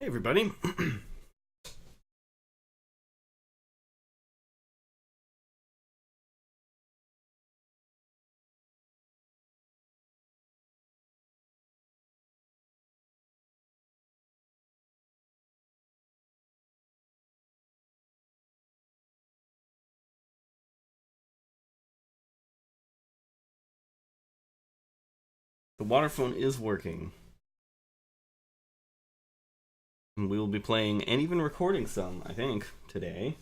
Hey everybody. The waterphone is working. And we will be playing and even recording some, I think, today.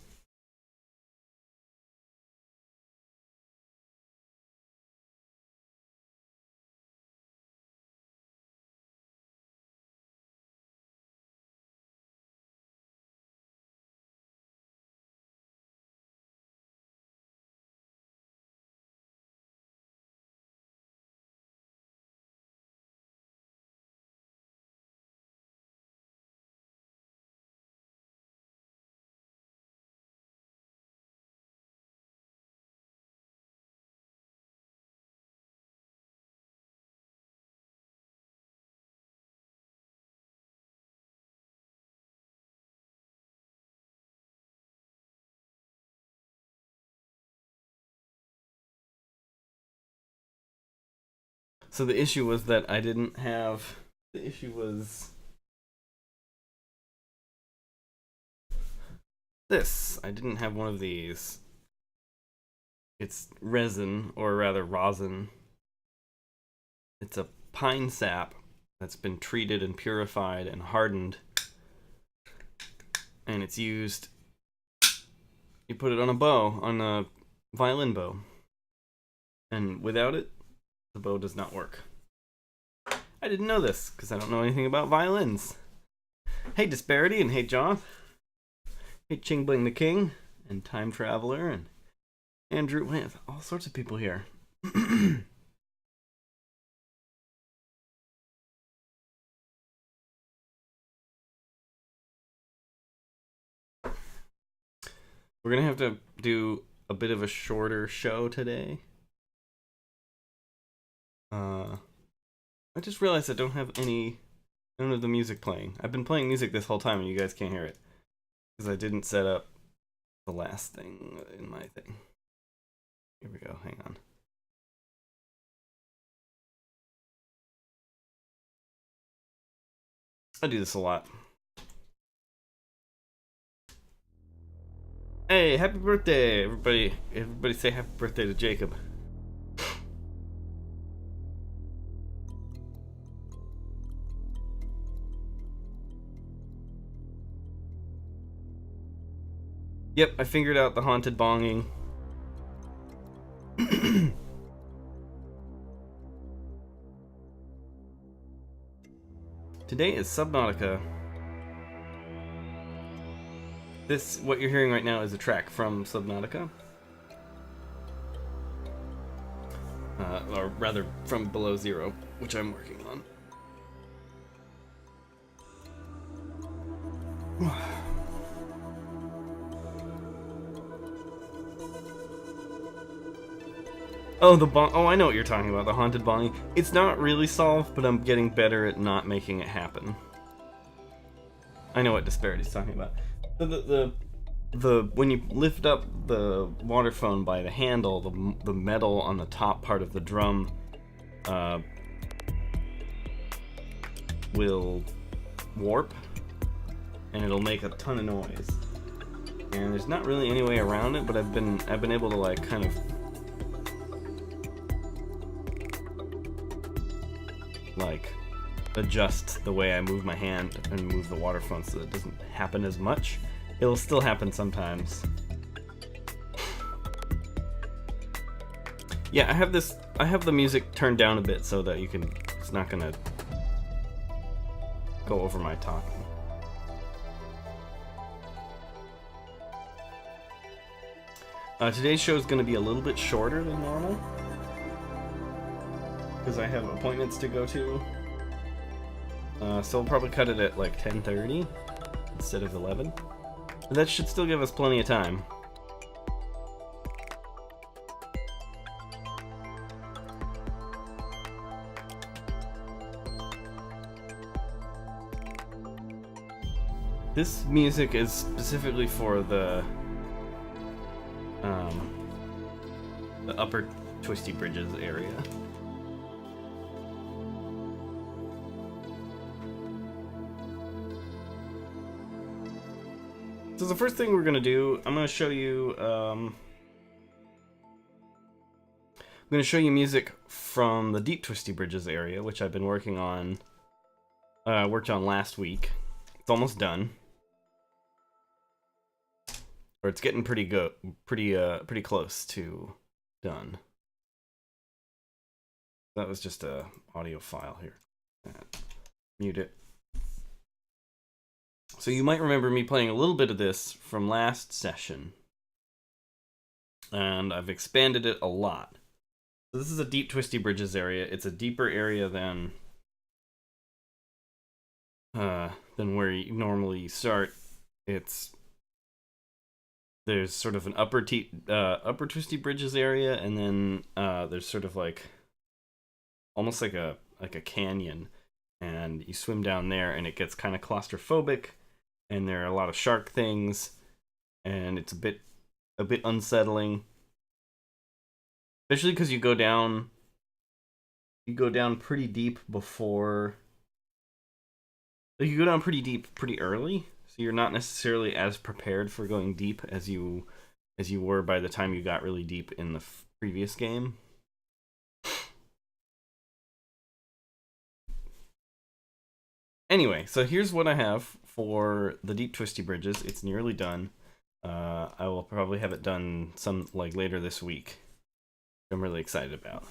So the issue was that I didn't have... The issue was... this. I didn't have one of these. It's resin, or rather rosin. It's a pine sap that's been treated and purified and hardened. And it's used... You put it on a bow, on a violin bow. And without it, the bow does not work. I didn't know this, because I don't know anything about violins. Hey Disparity, and hey John. Hey Ching Bling the King, and Time Traveler, and Andrew, man, all sorts of people here. We're gonna have to do a bit of a shorter show today. I just realized I don't have none of the music playing. I've been playing music this whole time and you guys can't hear it. Because I didn't set up the last thing in my thing. Here we go, hang on. I do this a lot. Hey, happy birthday, everybody. Everybody say happy birthday to Jacob. Yep, I figured out the haunted bonging. Today is Subnautica. What you're hearing right now is a track from Subnautica. Or rather, from Below Zero, which I'm working on. Oh, I know what you're talking about, the haunted bonging. It's not really solved, but I'm getting better at not making it happen. I know what Disparity's talking about. When you lift up the waterphone by the handle, the metal on the top part of the drum will warp, and it'll make a ton of noise. And there's not really any way around it, but I've been able to like kind of like adjust the way I move my hand and move the waterphone so that it doesn't happen as much. It'll still happen sometimes. Yeah, I have the music turned down a bit so that it's not gonna go over my talking. Today's show is gonna be a little bit shorter than normal, because I have appointments to go to. So we'll probably cut it at like 10:30 instead of 11. But that should still give us plenty of time. This music is specifically for the upper Twisty Bridges area. So the first thing we're gonna do, I'm gonna show you music from the Deep Twisty Bridges area, which I've been working on. Worked on last week. It's almost done, or it's getting pretty close to done. That was just a audio file here. Mute it. So you might remember me playing a little bit of this from last session, and I've expanded it a lot. So this is a Deep Twisty Bridges area. It's a deeper area than where you normally start. There's sort of an upper Twisty Bridges area, and then there's sort of like almost like a canyon, and you swim down there, and it gets kind of claustrophobic, and there are a lot of shark things, and it's a bit unsettling, especially because you go down pretty deep before. You go down pretty deep pretty early, so you're not necessarily as prepared for going deep as you were by the time you got really deep in the previous game. Anyway, so here's what I have for the Deep Twisty Bridges. It's nearly done. I will probably have it done later this week. I'm really excited about.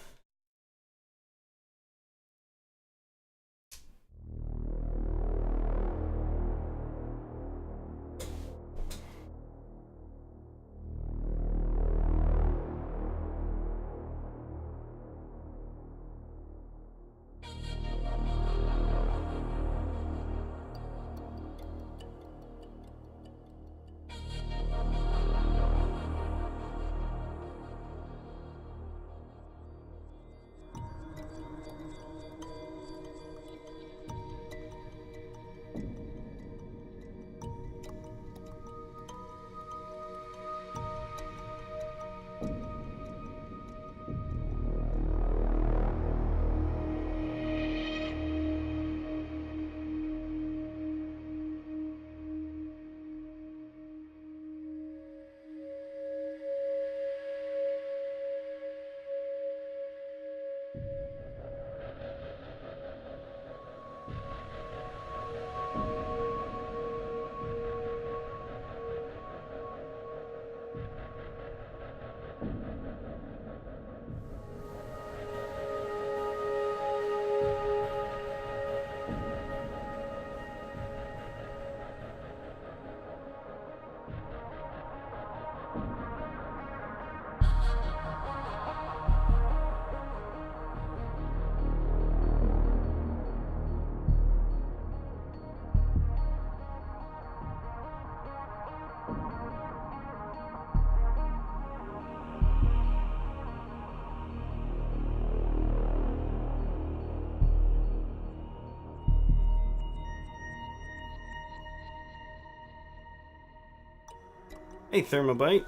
Hey, Thermobite.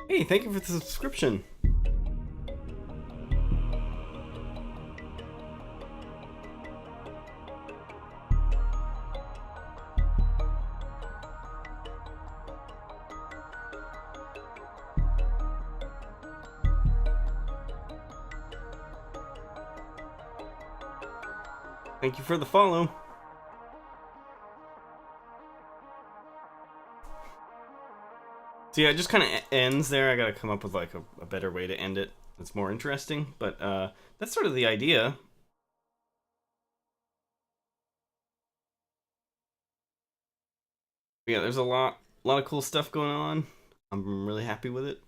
Hey, thank you for the subscription. Thank you for the follow. So yeah, it just kind of ends there. I gotta come up with like a better way to end it that's more interesting, but that's sort of the idea. But yeah, there's a lot of cool stuff going on. I'm really happy with it.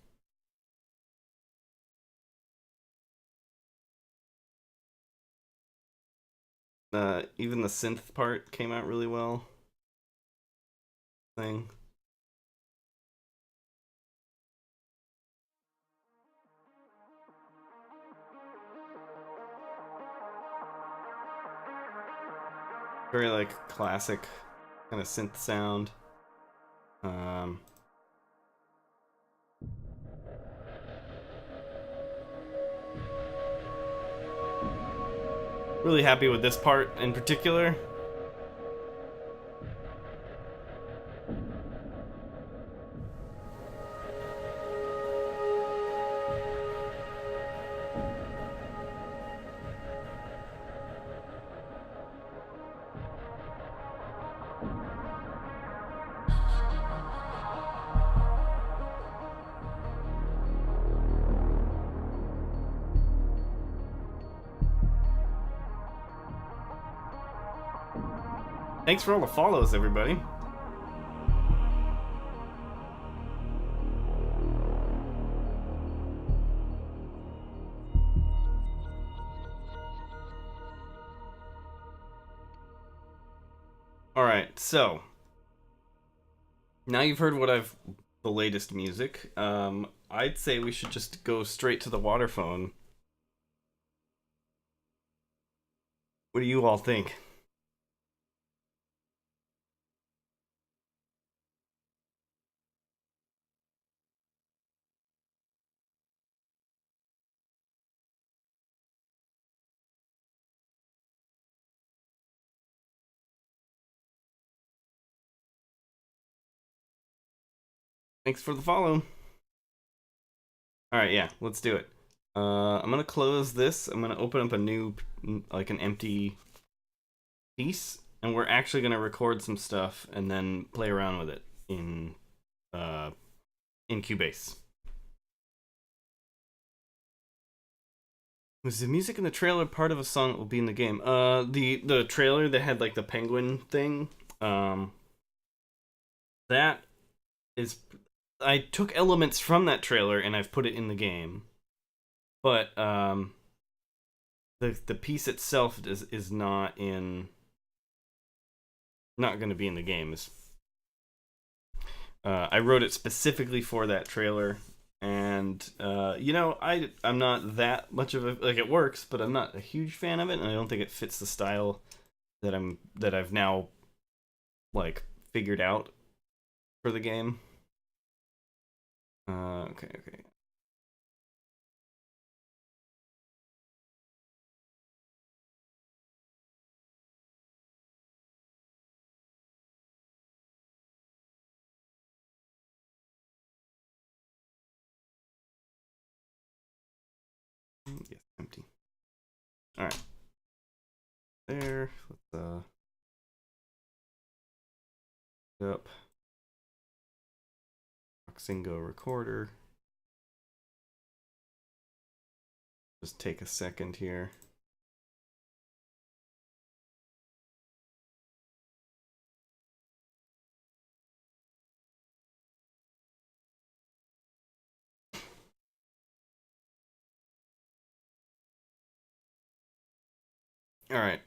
Even the synth part came out really well. thing. Very like classic kind of synth sound. Really happy with this part in particular. Thanks for all the follows, everybody. Alright, so now you've heard the latest music. I'd say we should just go straight to the waterphone. What do you all think? Thanks for the follow. Alright, yeah, let's do it. I'm gonna close this. I'm gonna open up a new, like an empty piece, and we're actually gonna record some stuff and then play around with it in Cubase. Was the music in the trailer part of a song that will be in the game? The trailer that had like the penguin thing, that is, I took elements from that trailer and I've put it in the game, but the piece itself is not going to be in the game. I wrote it specifically for that trailer, and you know, I'm not that much of a, like, it works, but I'm not a huge fan of it, and I don't think it fits the style that I've now like figured out for the game. Okay. Yes, empty. All right. There. Let's up Oxingo recorder. Just take a second here. All right.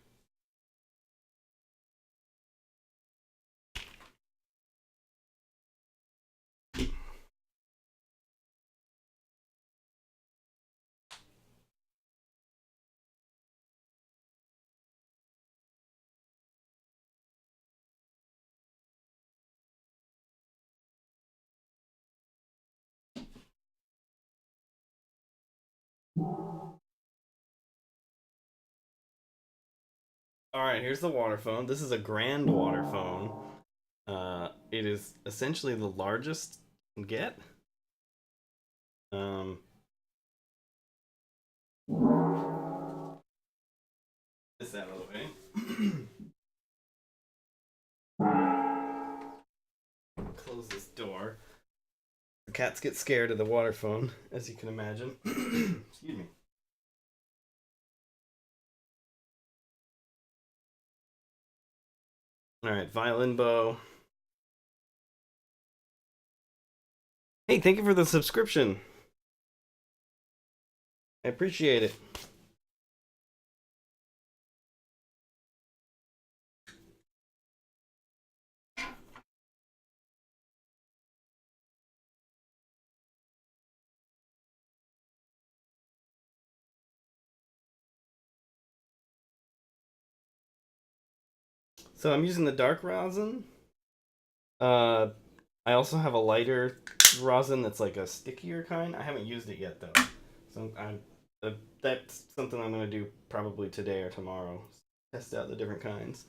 All right, here's the waterphone. This is a grand waterphone. It is essentially the largest you can get. This out of the way. Close this door. The cats get scared of the waterphone, as you can imagine. Excuse me. All right, violin bow. Hey, thank you for the subscription. I appreciate it. So I'm using the dark rosin. I also have a lighter rosin that's like a stickier kind. I haven't used it yet though, so that's something I'm gonna do probably today or tomorrow. Test out the different kinds.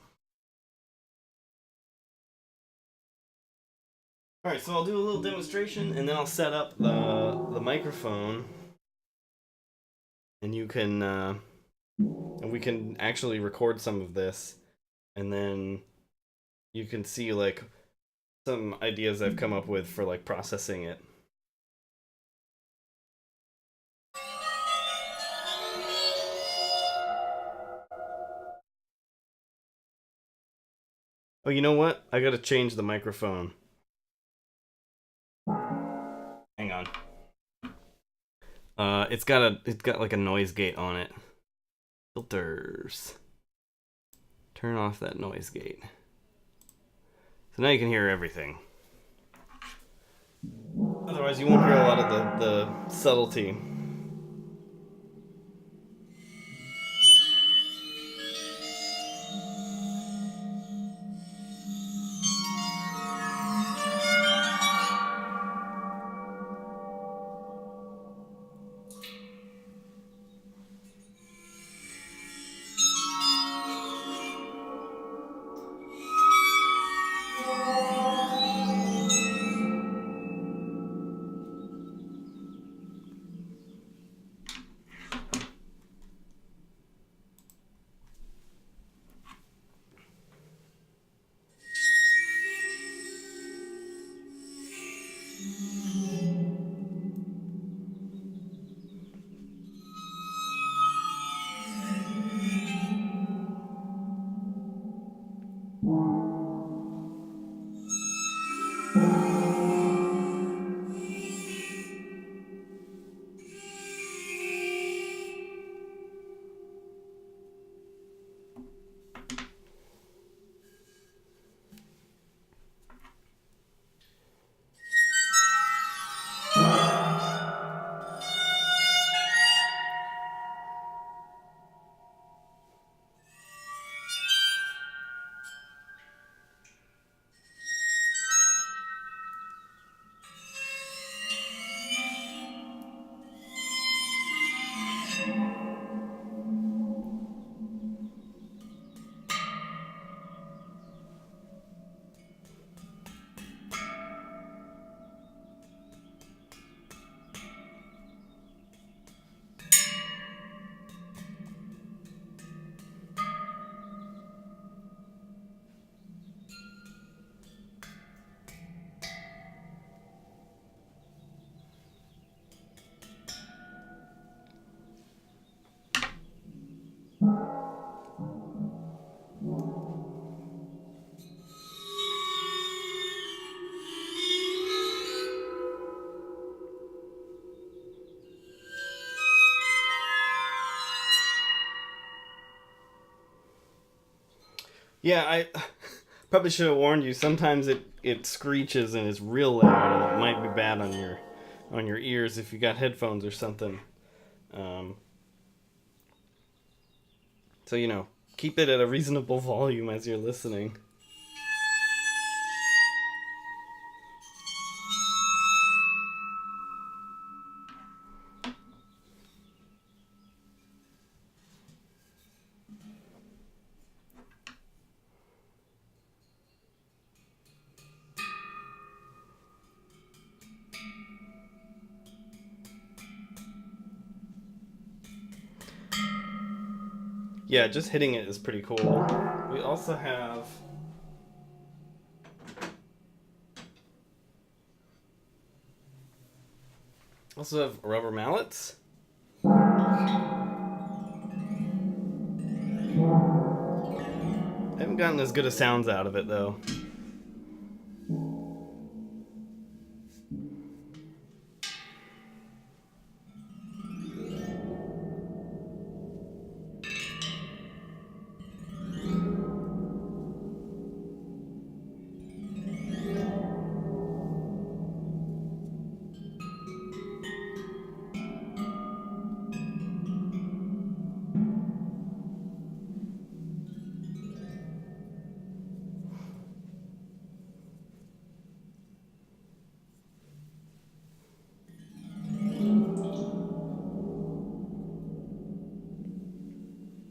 All right, so I'll do a little demonstration, and then I'll set up the microphone, and you can and we can actually record some of this, and then you can see like some ideas I've come up with for like processing it. Oh, you know what? I gotta change the microphone. Hang on. It's got like a noise gate on it. Filters. Turn off that noise gate. So now you can hear everything. Otherwise, you won't hear a lot of the subtlety. Yeah, I probably should have warned you. Sometimes it screeches and is real loud, and it might be bad on your ears if you got headphones or something. Um, so you know, keep it at a reasonable volume as you're listening. Yeah, just hitting it is pretty cool. We also have rubber mallets. I haven't gotten as good a sounds out of it though.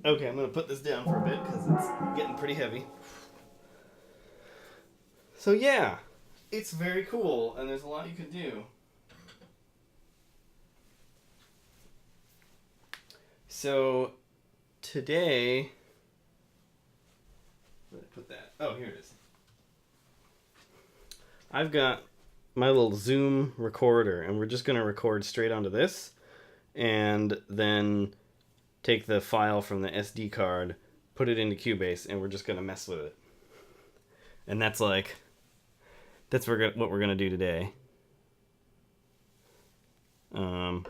Okay, I'm gonna put this down for a bit because it's getting pretty heavy. So yeah, it's very cool, and there's a lot you can do. So today, where did I put that? Oh, here it is. I've got my little Zoom recorder, and we're just gonna record straight onto this, and then take the file from the SD card, put it into Cubase, and we're just gonna mess with it. And that's what we're gonna do today. But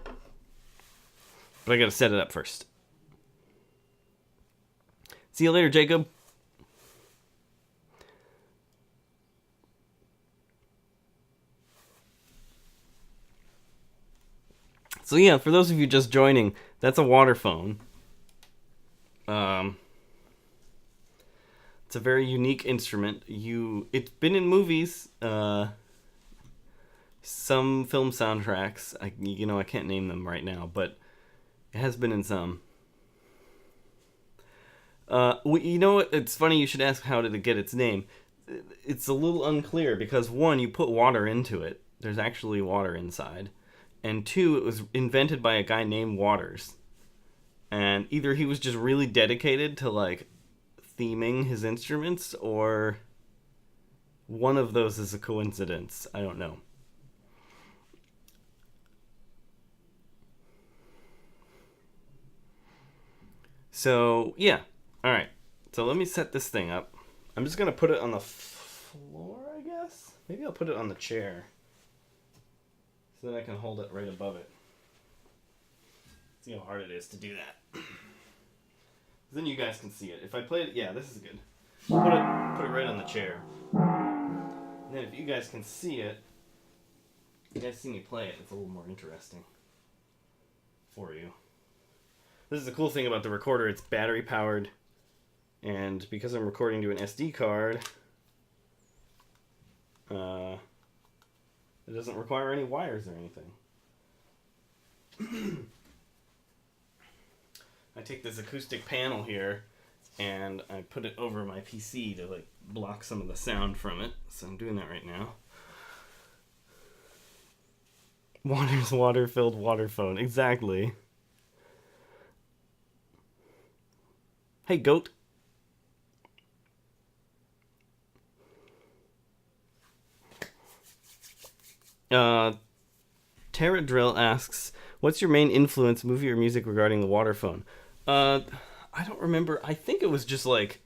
I gotta set it up first. See you later, Jacob. So yeah, for those of you just joining, that's a waterphone. It's a very unique instrument. It's been in movies, some film soundtracks. I can't name them right now, but it has been in some. It's funny you should ask how did it get its name. It's a little unclear because one, you put water into it. There's actually water inside. And two, it was invented by a guy named Waters. And either he was just really dedicated to, like, theming his instruments, or one of those is a coincidence. I don't know. So, yeah. Alright. So let me set this thing up. I'm just going to put it on the floor, I guess? Maybe I'll put it on the chair, so that I can hold it right above it. See how hard it is to do that. Then you guys can see it. If I play it, yeah, this is good. Put it right on the chair. And then if you guys can see it, you guys see me play it, it's a little more interesting for you. This is the cool thing about the recorder. It's battery powered, and because I'm recording to an SD card, it doesn't require any wires or anything. I take this acoustic panel here and I put it over my PC to, like, block some of the sound from it. So I'm doing that right now. Water's water-filled waterphone. Exactly. Hey, goat. Tara Drill asks, what's your main influence, movie or music, regarding the waterphone? I don't remember. I think it was just, like,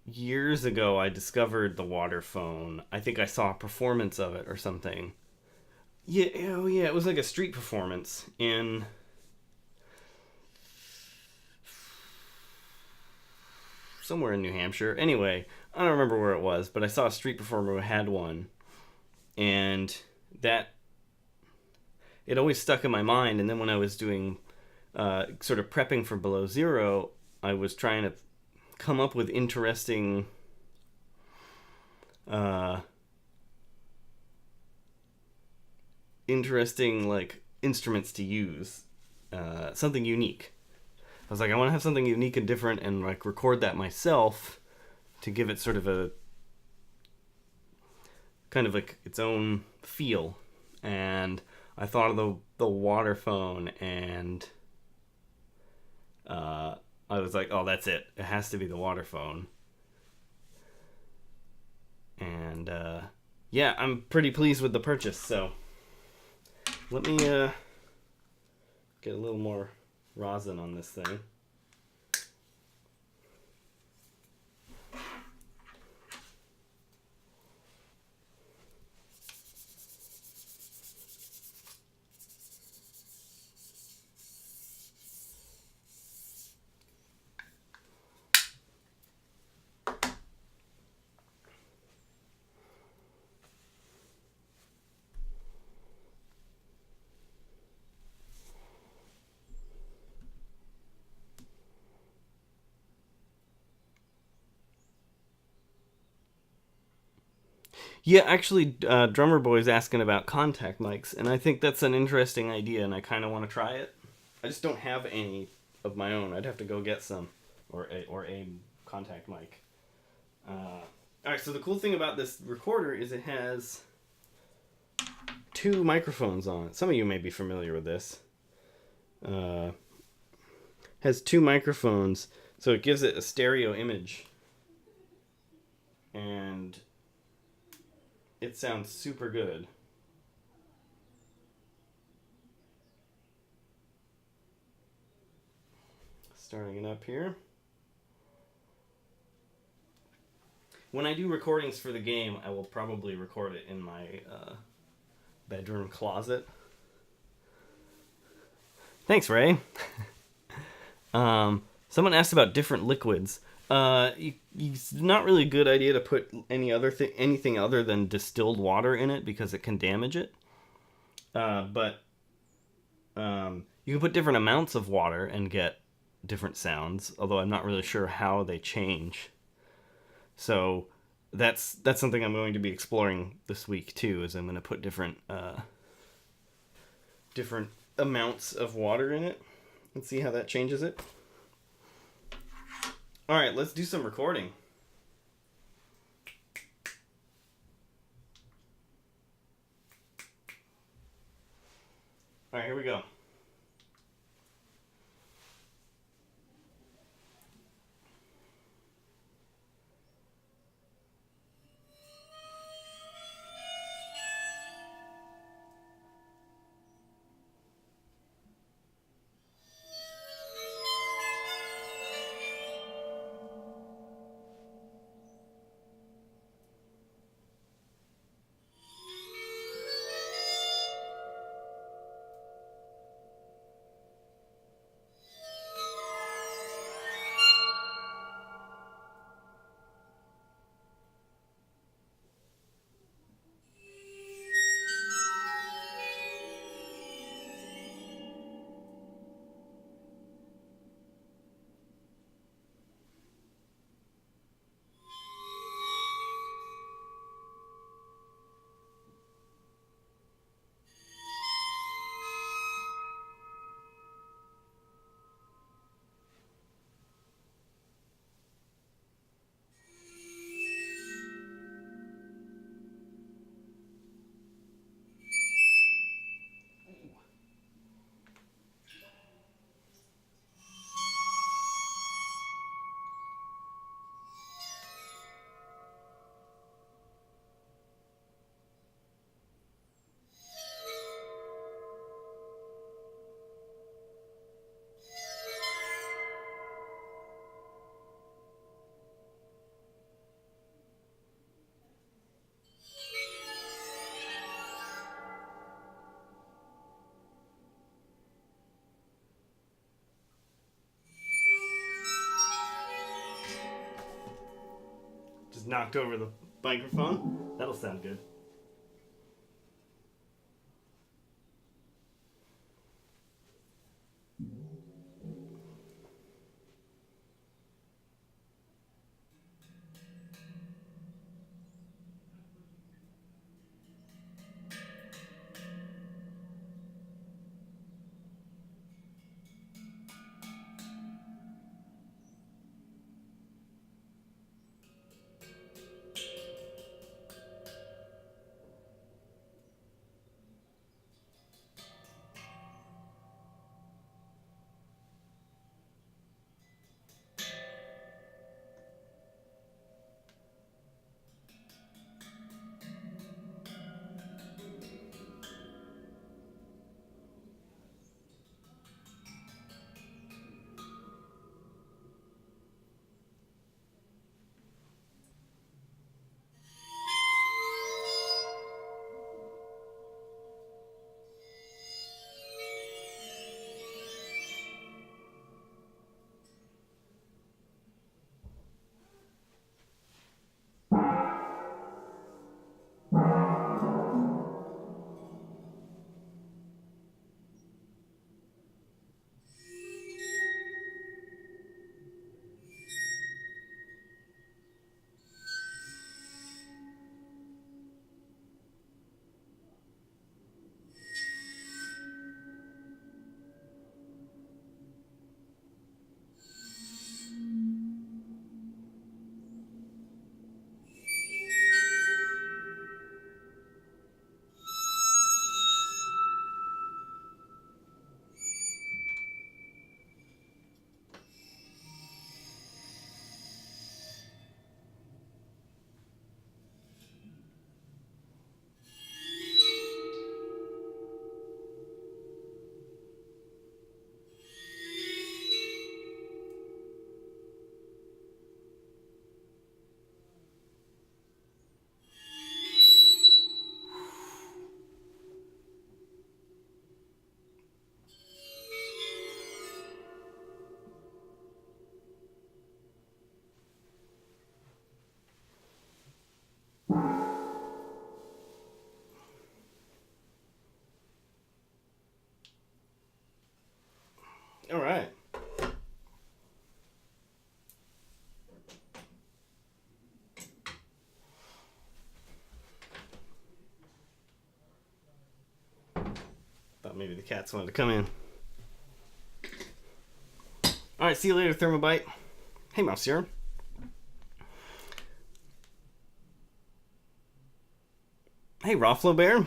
years ago I discovered the waterphone. I think I saw a performance of it or something. Yeah, oh yeah, it was like a street performance in somewhere in New Hampshire. Anyway, I don't remember where it was, but I saw a street performer who had one. And that, it always stuck in my mind. And then when I was doing, sort of prepping for Below Zero, I was trying to come up with interesting, like, instruments to use. Something unique. I was like, I want to have something unique and different, and, like, record that myself to give it sort of a kind of like its own feel. And I thought of the waterphone, and I was like, oh, that's it. It has to be the waterphone. And yeah, I'm pretty pleased with the purchase. So let me get a little more rosin on this thing. Yeah, actually, Drummer Boy's asking about contact mics, and I think that's an interesting idea, and I kind of want to try it. I just don't have any of my own. I'd have to go get some, or a contact mic. All right, so the cool thing about this recorder is it has two microphones on it. Some of you may be familiar with this. Has two microphones, so it gives it a stereo image. And it sounds super good. Starting it up here. When I do recordings for the game, I will probably record it in my bedroom closet. Thanks, Ray. Someone asked about different liquids. It's not really a good idea to put anything other than distilled water in it because it can damage it. But you can put different amounts of water and get different sounds, although I'm not really sure how they change. So that's something I'm going to be exploring this week too. Is I'm going to put different amounts of water in it and see how that changes it. All right, let's do some recording. All right, here we go. Just knocked over the microphone. That'll sound good. All right. Thought maybe the cats wanted to come in. All right, see you later, Thermobite. Hey, Monsieur. Hey, Rofflo Bear.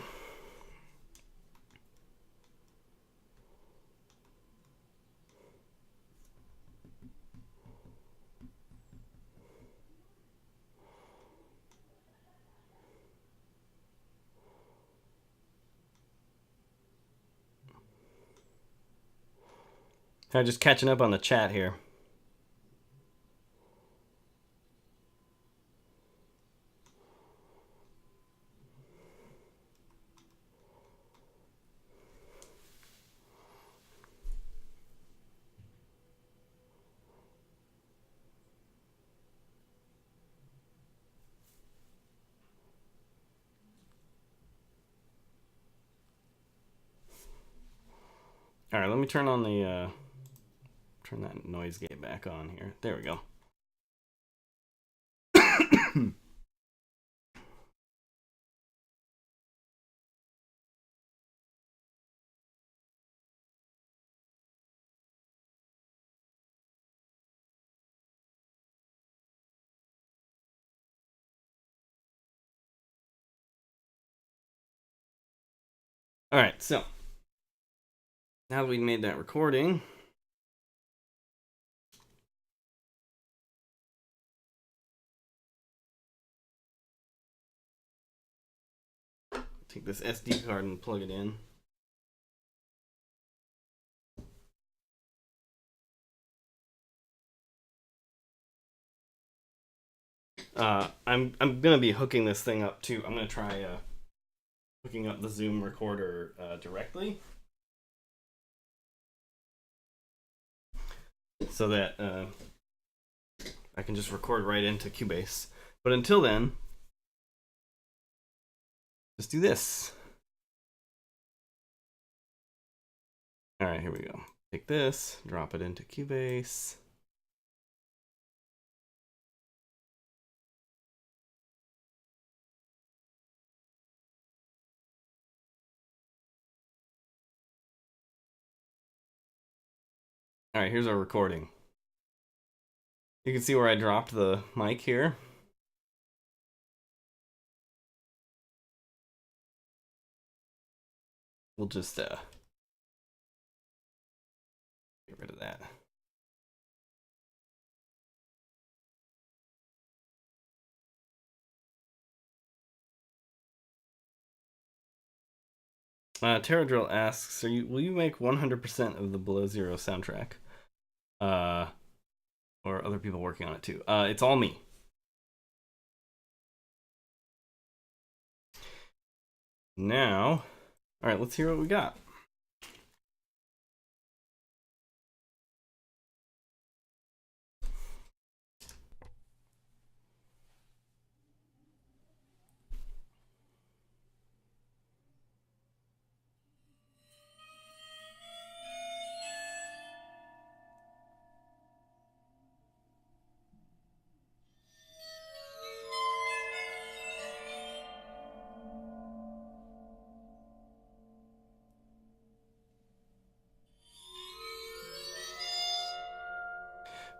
I'm just catching up on the chat here. All right, let me turn on the turn that noise gate back on here. There we go. All right, so now that we made that recording, take this SD card and plug it in. I'm gonna be hooking this thing up too. I'm gonna try hooking up the Zoom recorder directly, so that I can just record right into Cubase. But until then, just do this. All right, here we go. Take this, drop it into Cubase. All right, here's our recording. You can see where I dropped the mic here. We'll just get rid of that. Terradrill asks, will you make 100% of the Below Zero soundtrack? Or other people working on it too? It's all me. Now, all right, let's hear what we got.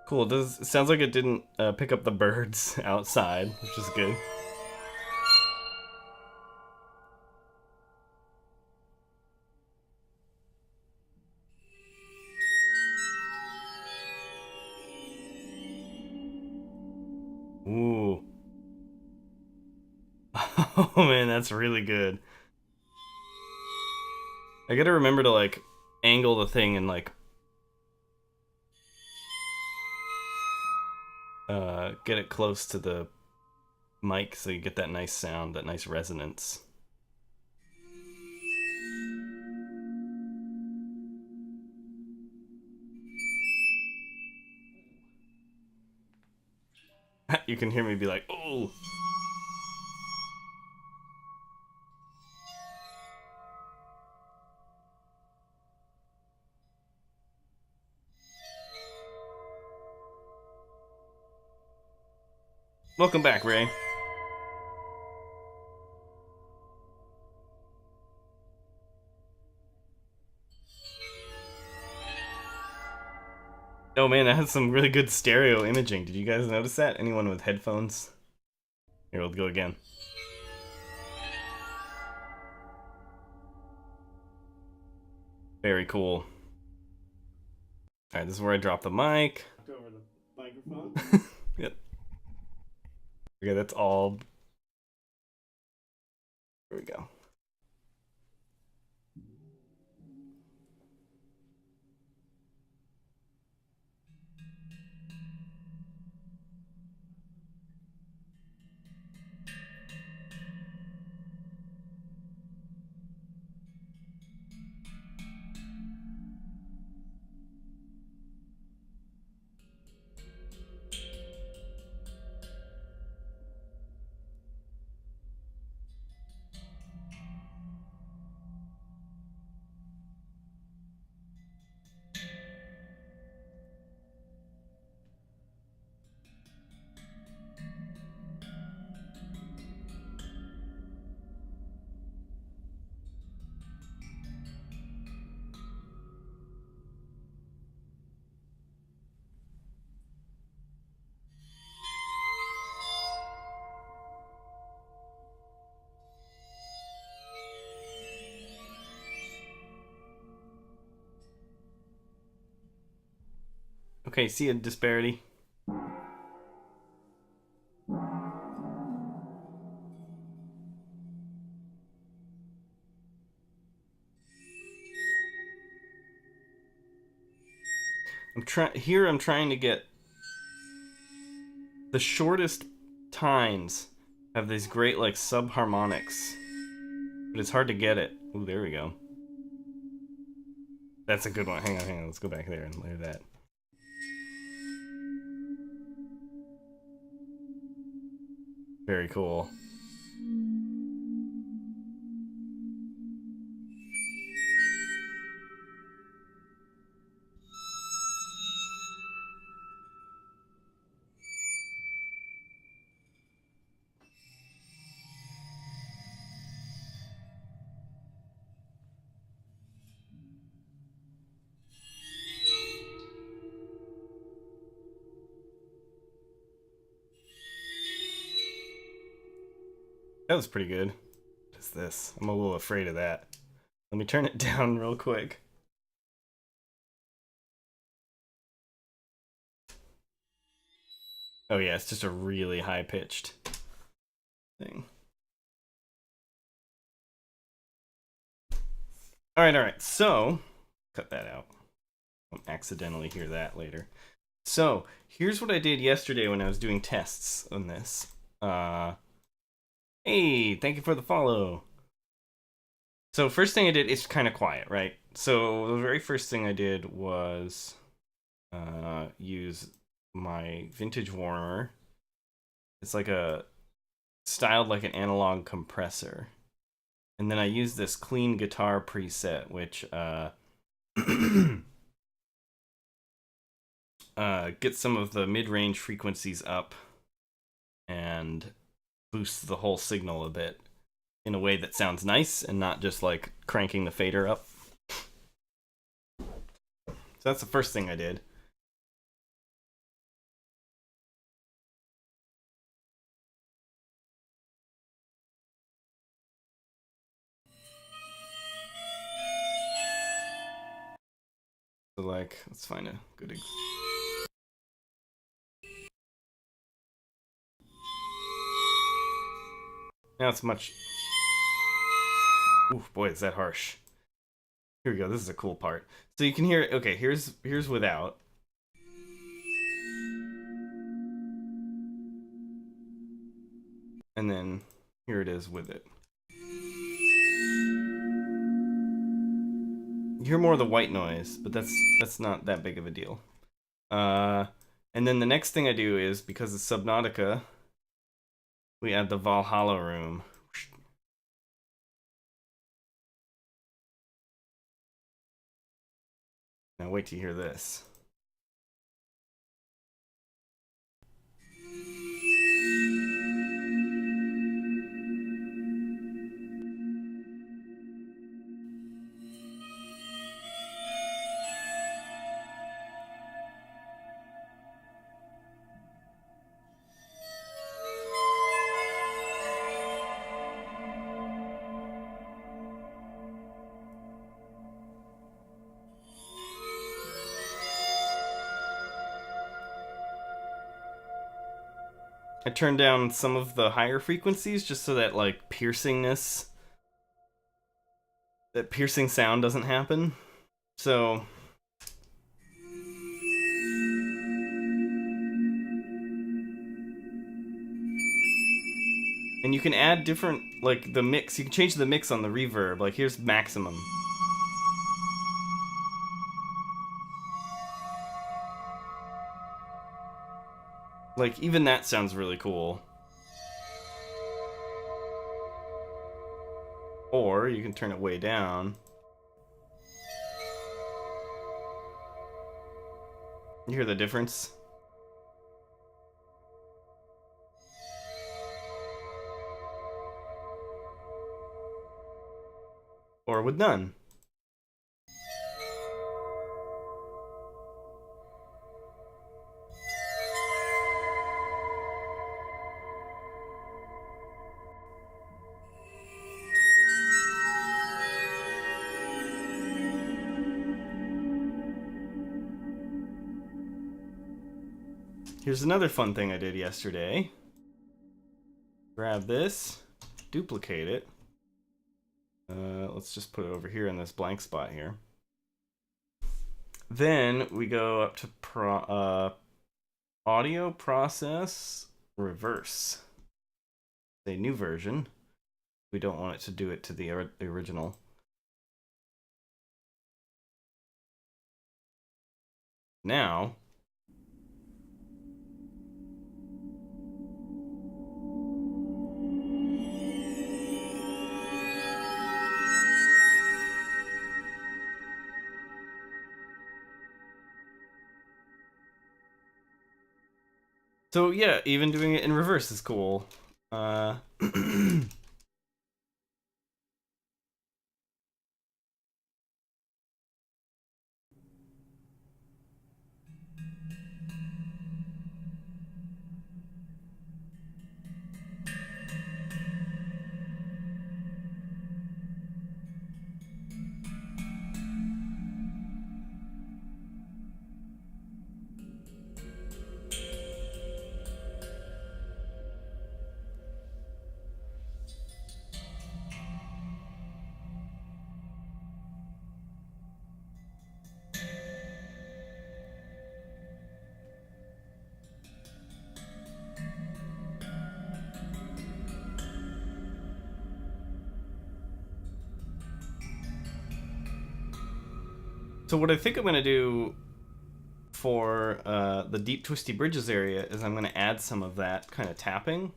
Cool. It sounds like it didn't pick up the birds outside, which is good. Ooh. Oh man, that's really good. I gotta remember to like angle the thing and like get it close to the mic so you get that nice sound, that nice resonance. You can hear me be like, "Ooh." Welcome back, Ray. Oh man, that has some really good stereo imaging. Did you guys notice that? Anyone with headphones? Here, we'll go again. Very cool. Alright, this is where I drop the mic. Over the microphone. Yep. Okay, that's all. Here we go. Okay, see a disparity? I'm trying to get the shortest times have these great like subharmonics. But it's hard to get it. Ooh, there we go. That's a good one. Hang on. Let's go back there and layer that. Very cool. That was pretty good. What is this? I'm a little afraid of that. Let me turn it down real quick. Oh yeah, it's just a really high-pitched thing. Alright, so cut that out. I'll accidentally hear that later. So, here's what I did yesterday when I was doing tests on this. Hey, thank you for the follow. So, first thing I did is kind of quiet, right? So, the very first thing I did was use my vintage warmer. It's like styled like an analog compressor. And then I used this clean guitar preset, which gets some of the mid-range frequencies up and boosts the whole signal a bit in a way that sounds nice and not just like cranking the fader up. So that's the first thing I did. So like, let's find a good example. Now it's much... Ooh, boy, is that harsh. Here we go, this is a cool part. So you can hear, okay, here's without. And then here it is with it. You hear more of the white noise, but that's not that big of a deal. And then the next thing I do is, because it's Subnautica, we add the Valhalla room. Now wait to hear this. I turned down some of the higher frequencies just so that like piercingness, that piercing sound doesn't happen. So and you can add different, like the mix, you can change the mix on the reverb. Like here's maximum. Like even that sounds really cool. Or you can turn it way down. You hear the difference? Or with none. Here's another fun thing I did yesterday. Grab this, duplicate it. Let's just put it over here in this blank spot here. Then we go up to audio process reverse. A new version. We don't want it to do it to the original. Now so yeah, even doing it in reverse is cool. So what I think I'm gonna do for the deep twisty bridges area is I'm gonna add some of that kind of tapping.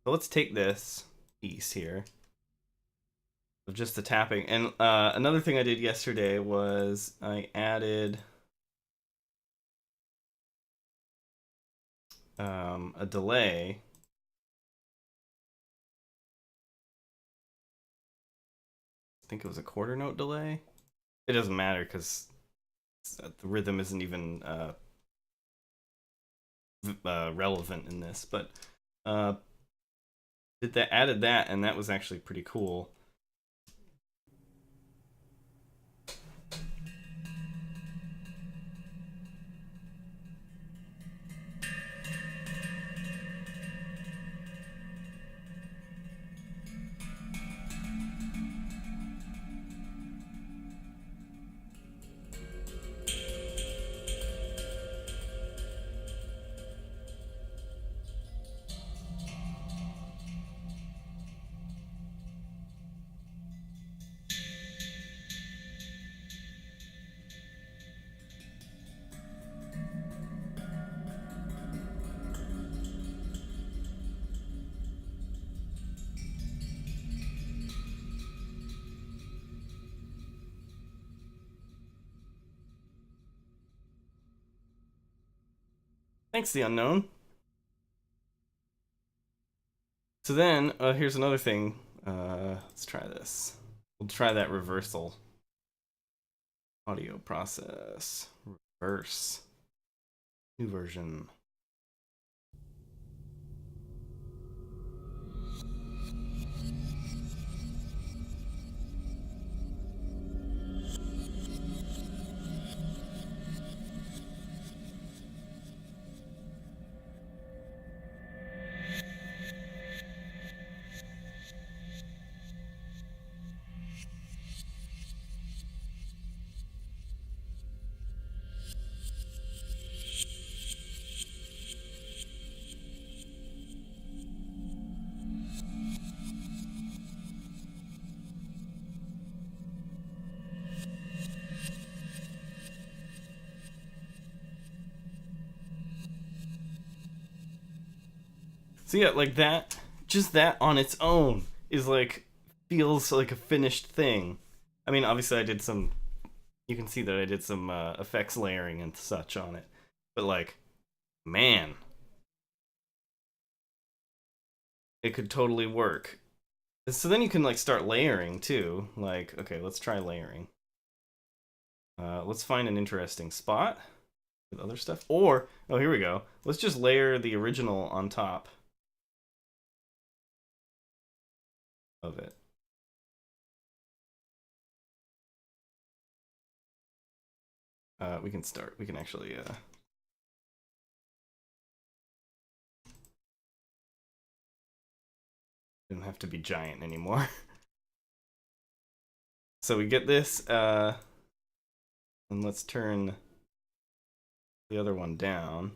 So let's take this piece here of just the tapping. And another thing I did yesterday was I added a delay. I think it was a quarter note delay. It doesn't matter because the rhythm isn't even relevant in this, but added that, and that was actually pretty cool. Thanks, the unknown. So then, here's another thing. Let's try this. We'll try that reversal. Audio process. Reverse. New version. So yeah, like that, just that on its own is like, feels like a finished thing. I mean, obviously I did some, you can see that I did some effects layering and such on it. But like, man, it could totally work. So then you can like start layering too. Like, okay, let's try layering. Let's find an interesting spot with other stuff. Or, oh, here we go. Let's just layer the original on top of it. We can start. We can actually don't have to be giant anymore. So we get this, and let's turn the other one down.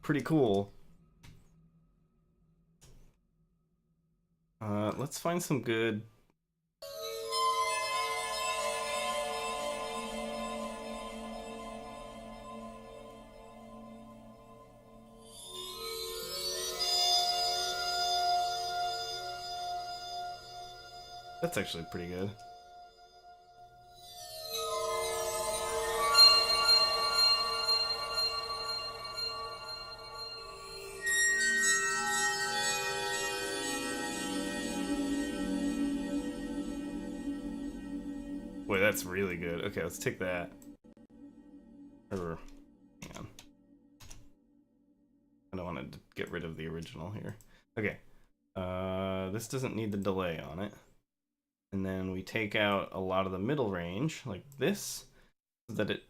Pretty cool. Let's find some good. That's actually pretty good. Boy, that's really good. Okay, let's take that. Or, hang on. I don't want to get rid of the original here. Okay. This doesn't need the delay on it. And then we take out a lot of the middle range, like this, so that it,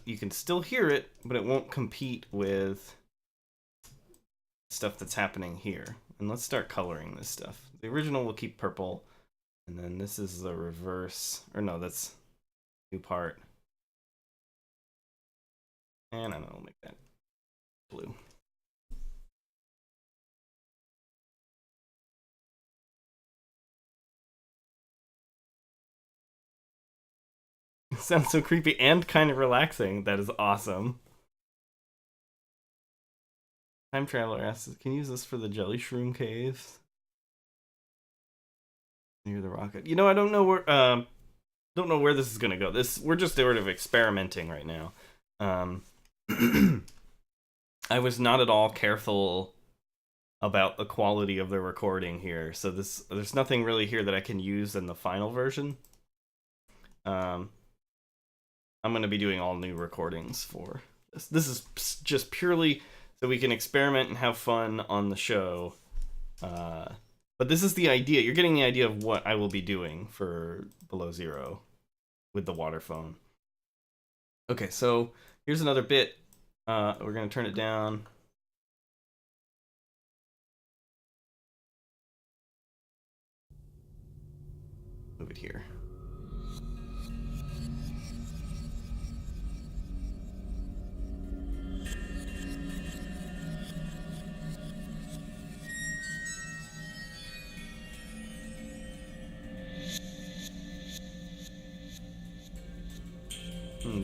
you can still hear it, but it won't compete with stuff that's happening here. And let's start coloring this stuff. The original will keep purple, and then this is the reverse, or no, that's new part. And I don't know, I'll make that blue. Sounds so creepy and kind of relaxing. That is awesome. Time Traveler asks, can you use this for the Jelly Shroom caves? Near the rocket. You know, I don't know where this is gonna go. We're just sort of experimenting right now. I was not at all careful about the quality of the recording here, so there's nothing really here that I can use in the final version. I'm gonna be doing all new recordings for this. This is just purely so we can experiment and have fun on the show. But this is the idea. You're getting the idea of what I will be doing for Below Zero with the waterphone. Okay, so here's another bit. We're going to turn it down. Move it here.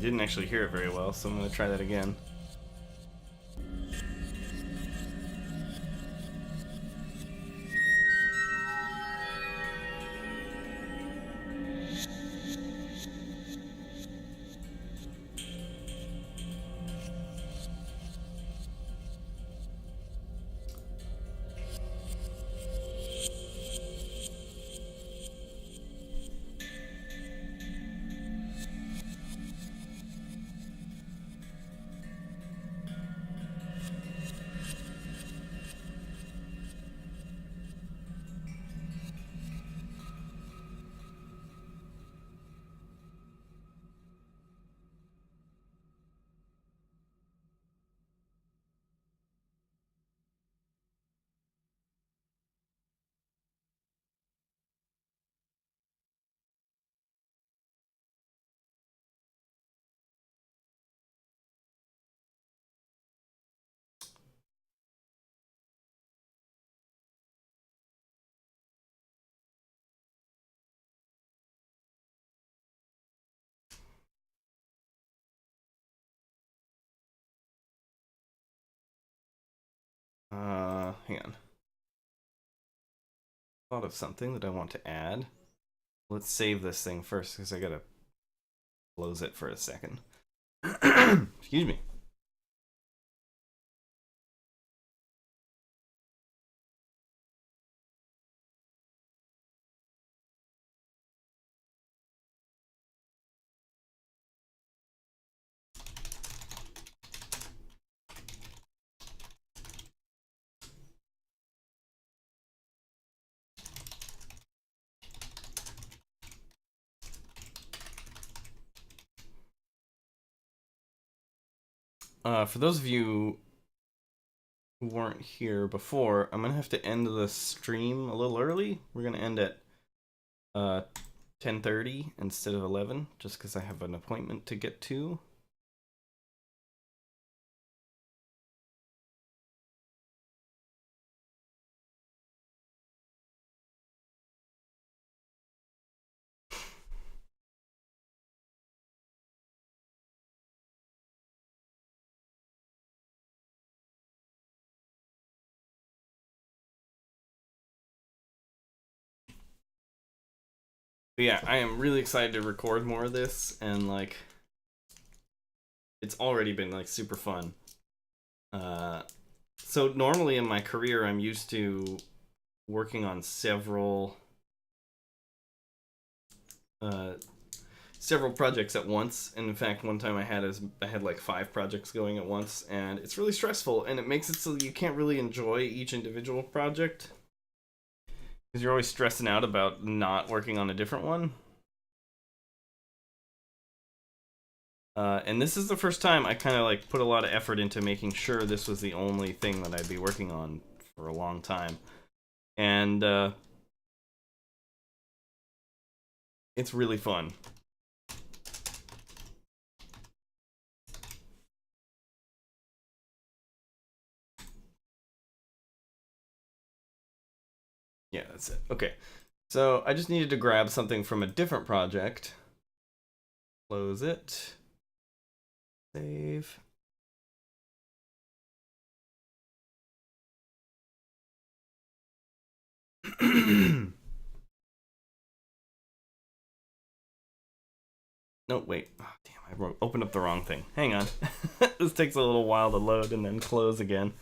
Didn't actually hear it very well, so I'm going to try that again. Hang on. Thought of something that I want to add. Let's save this thing first because I gotta close it for a second. Excuse me. For those of you who weren't here before, I'm gonna have to end the stream a little early. We're gonna end at 10:30 instead of 11, just because I have an appointment to get to. But yeah, I am really excited to record more of this, and like, it's already been like super fun. So normally in my career, I'm used to working on several projects at once. And in fact, one time I had like 5 projects going at once, and it's really stressful, and it makes it so you can't really enjoy each individual project because you're always stressing out about not working on a different one. And this is the first time I kind of like put a lot of effort into making sure this was the only thing that I'd be working on for a long time. And it's really fun. Yeah, that's it. Okay. So I just needed to grab something from a different project. Close it. Save. No, wait. Oh, damn, I opened up the wrong thing. Hang on. This takes a little while to load and then close again.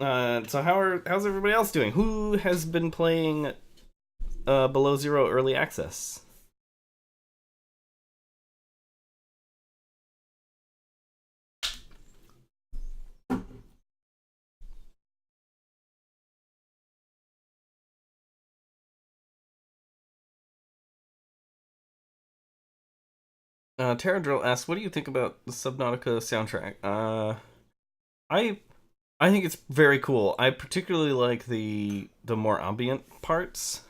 So how's everybody else doing? Who has been playing Below Zero Early Access? Terra Drill asks, "What do you think about the Subnautica soundtrack?" I I think it's very cool. I particularly like the more ambient parts.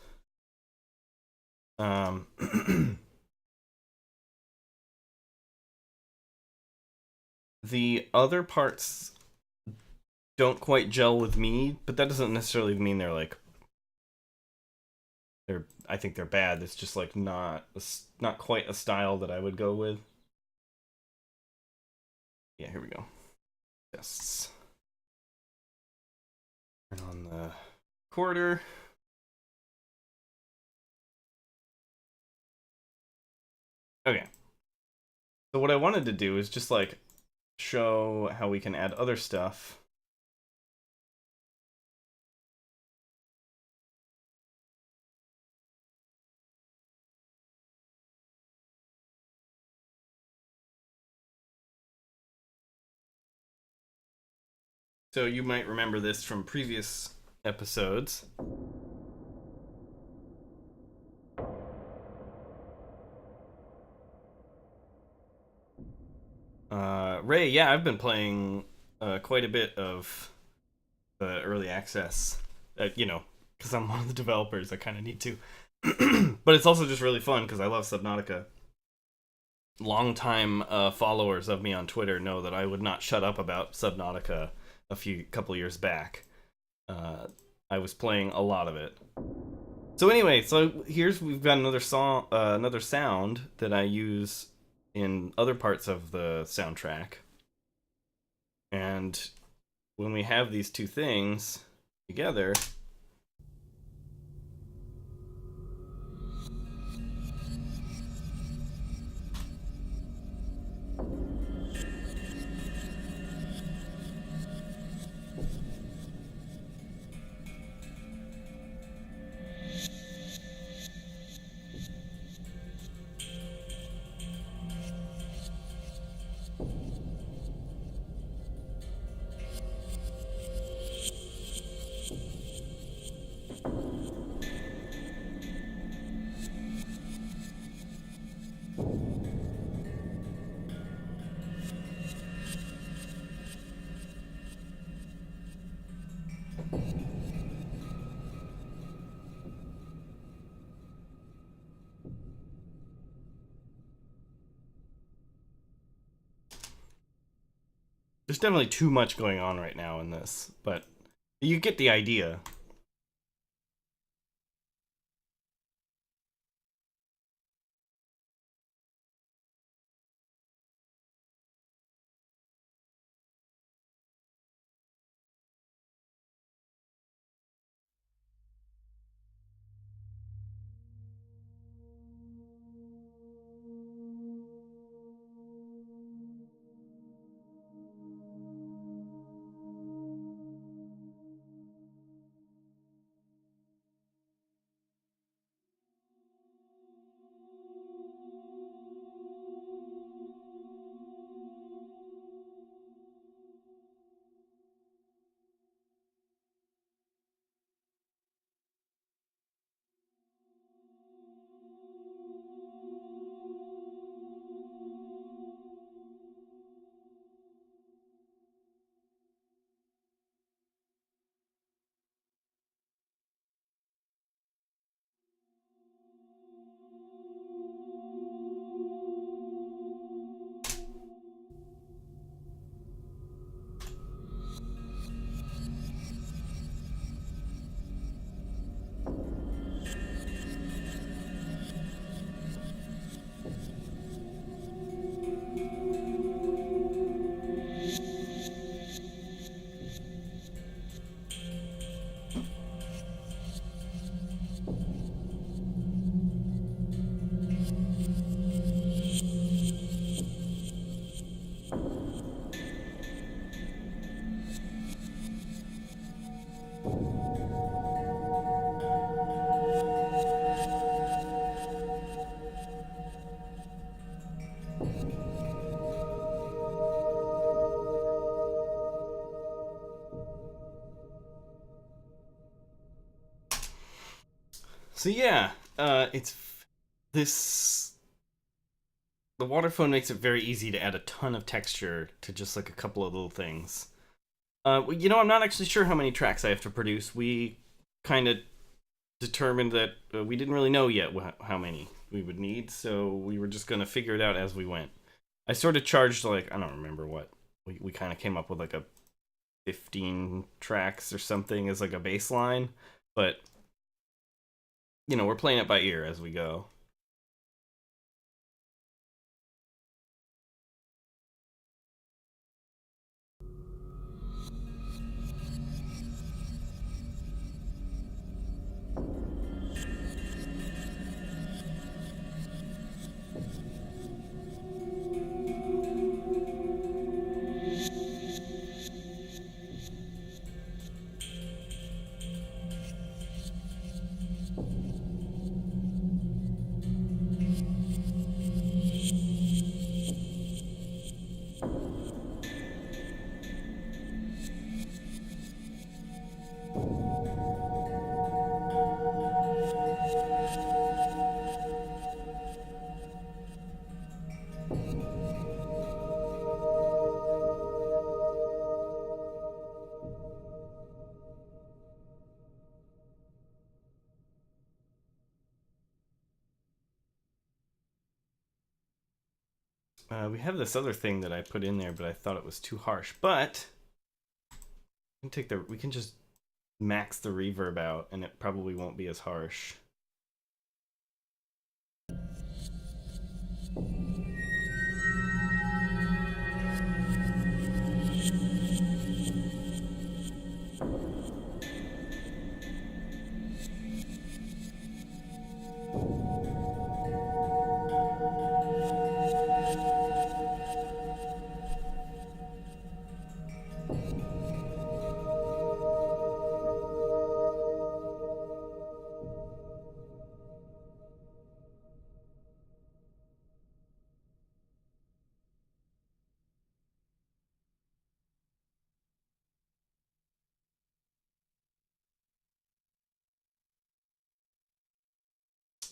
The other parts don't quite gel with me, but that doesn't necessarily mean I think they're bad. It's just like not quite a style that I would go with. Yeah, here we go. Tests. Turn on the recorder. Okay. So what I wanted to do is just like show how we can add other stuff. So you might remember this from previous episodes. Ray, yeah, I've been playing quite a bit of the early access. Because I'm one of the developers, I kind of need to. But it's also just really fun because I love Subnautica. Longtime followers of me on Twitter know that I would not shut up about Subnautica couple years back. I was playing a lot of it. So anyway, we've got another sound that I use in other parts of the soundtrack, and when we have these two things together, there's definitely too much going on right now in this, but you get the idea. So yeah, it's this. The waterphone makes it very easy to add a ton of texture to just like a couple of little things. I'm not actually sure how many tracks I have to produce. We kind of determined that we didn't really know yet how many we would need, so we were just gonna figure it out as we went. I sort of charged like I don't remember what we kind of came up with like a 15 tracks or something as like a baseline, but we're playing it by ear as we go. We have this other thing that I put in there, but I thought it was too harsh. But we can just max the reverb out, and it probably won't be as harsh.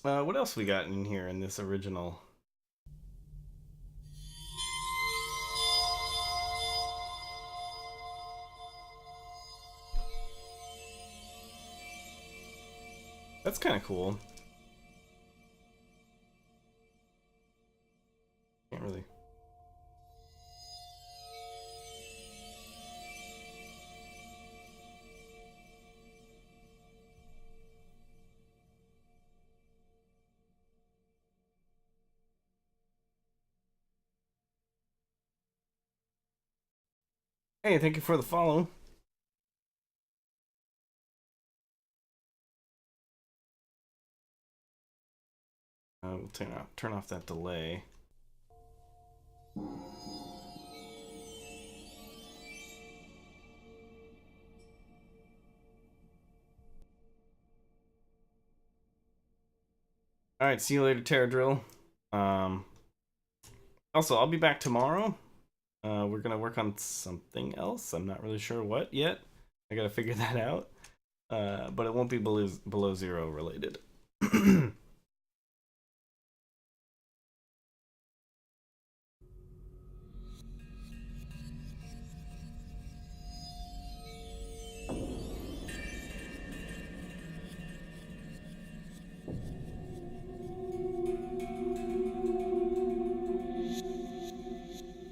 What else we got in here in this original? That's kind of cool. Can't really. Hey, thank you for the follow. We'll turn off that delay. All right, see you later, Terra Drill. Also, I'll be back tomorrow. We're gonna work on something else. I'm not really sure what yet. I gotta figure that out. But it won't be below zero related.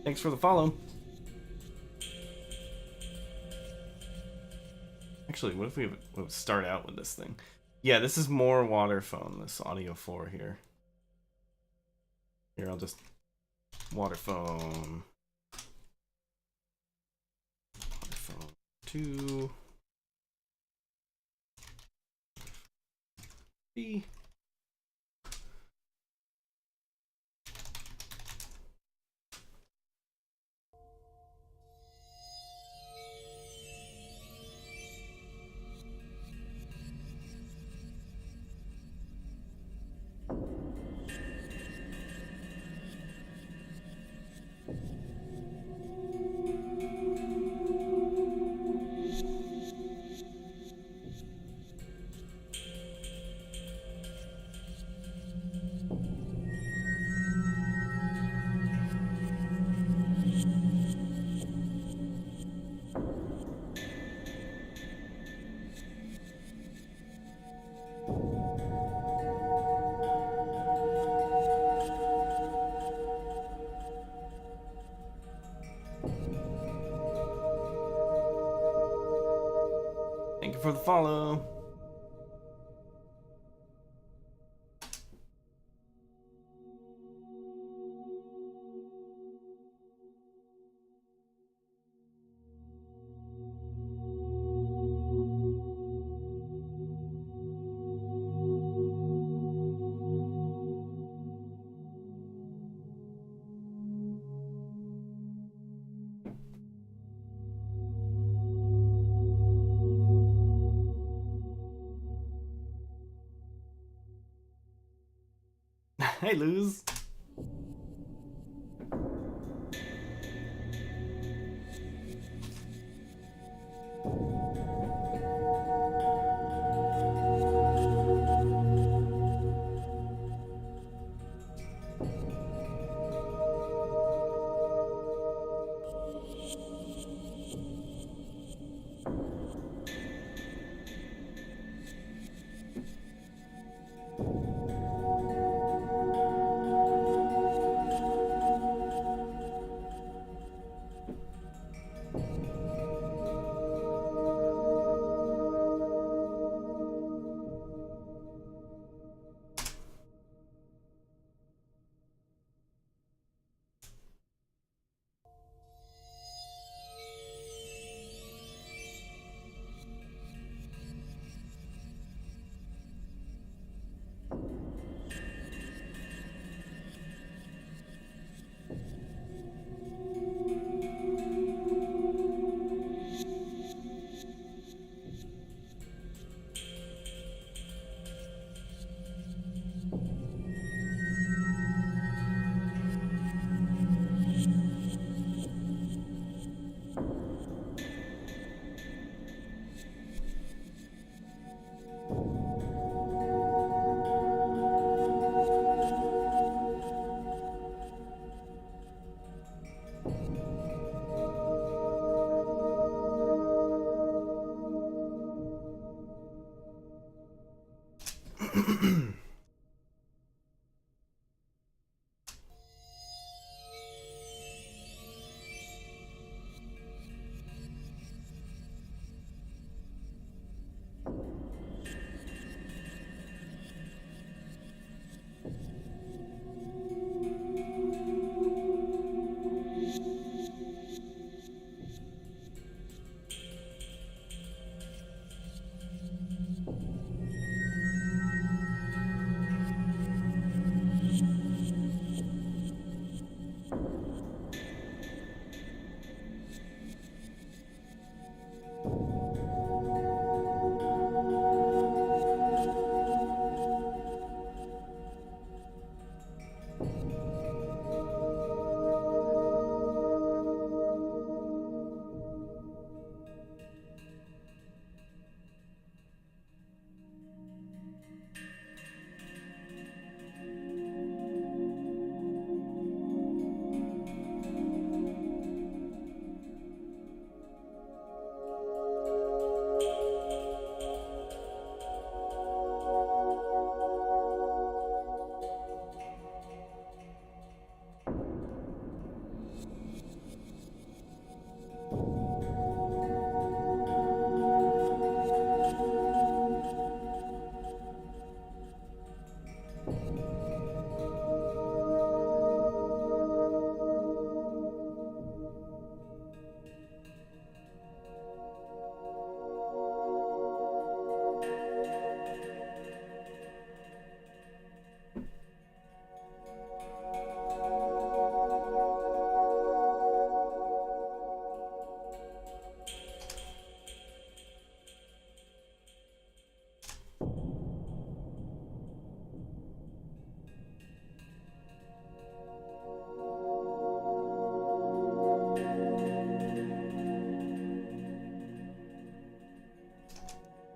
Thanks for the follow. Actually, what if we would start out with this thing? Yeah, this is more waterphone, this audio 4 here. Here, I'll just waterphone. Waterphone 2. B. Thank you for the follow. Hey, Luz.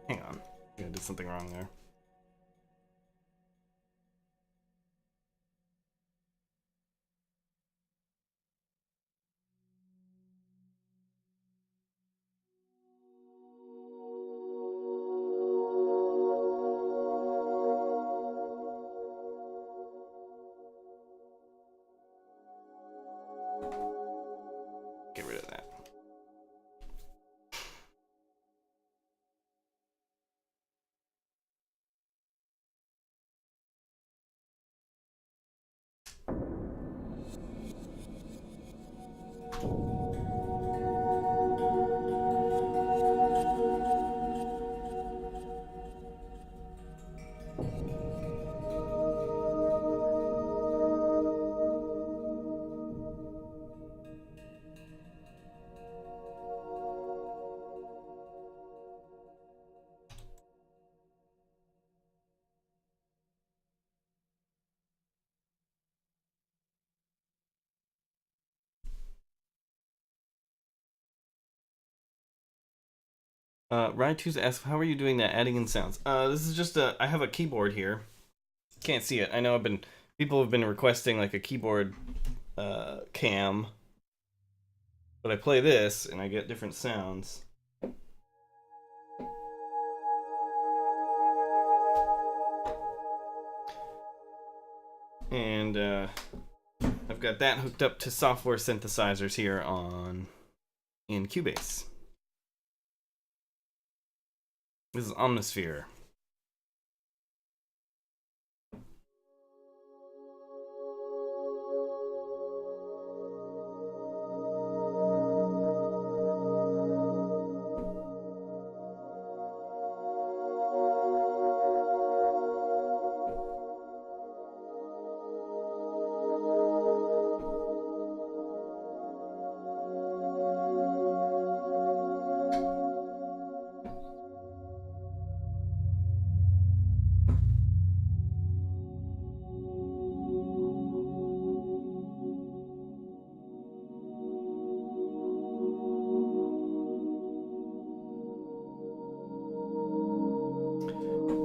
Hang on. I did something wrong there. Get rid of that. Ride2 asks, how are you doing that? Adding in sounds. This is just I have a keyboard here. Can't see it. I know people have been requesting like a keyboard cam, but I play this and I get different sounds. And I've got that hooked up to software synthesizers here in Cubase. This is Omnisphere.